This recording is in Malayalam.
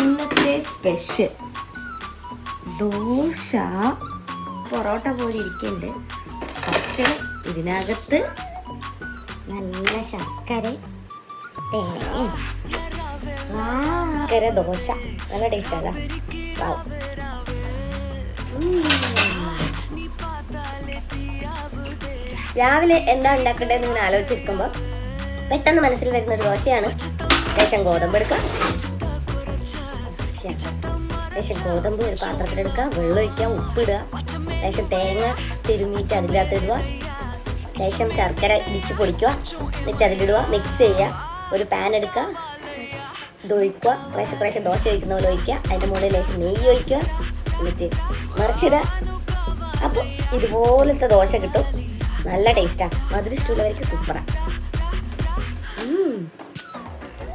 ഇന്നത്തെ സ്പെഷ്യൽ ദോശ. പൊറോട്ട പോലെ ഇരിക്കുന്നുണ്ട്, പക്ഷെ ഇതിനകത്ത് നല്ല ശർക്കര തേങ്ങ. ദോശ നല്ല ടേസ്റ്റ് അല്ല. രാവിലെ എന്താ ഉണ്ടാക്കണ്ടേന്ന് ഇങ്ങനെ ആലോചിച്ചിരിക്കുമ്പോൾ പെട്ടെന്ന് മനസ്സിൽ വരുന്നൊരു ദോശയാണ്. ലേശം ഗോതമ്പ് എടുക്കുക, ലേശം ഗോതമ്പ് ഒരു പാത്രത്തിലെടുക്കുക, വെള്ളം ഒഴിക്കുക, ഉപ്പിടുക, ലേശം തേങ്ങ തിരുമ്മിയിട്ട് അതിനകത്ത് ഇടുക, ലേശം ശർക്കര ഇടിച്ച് പൊടിക്കുക, എന്നിട്ട് അതിലിടുക, മിക്സ് ചെയ്യുക. ഒരു പാൻ എടുക്കുക, ഇത് ഒഴിക്കുക, കുറേശ്ശെ ദോശ ഒഴിക്കുന്ന പോലെ ഒഴിക്കുക, അതിൻ്റെ മുകളിൽ ലേശം നെയ്യ് ഒഴിക്കുക, എന്നിട്ട് നിറച്ചിടുക. അപ്പോൾ ഇതുപോലത്തെ ദോശ കിട്ടും. നല്ല ടേസ്റ്റാണ്. മധുരം ഇഷ്ടമുള്ളവർക്ക് സൂപ്പറാണ്.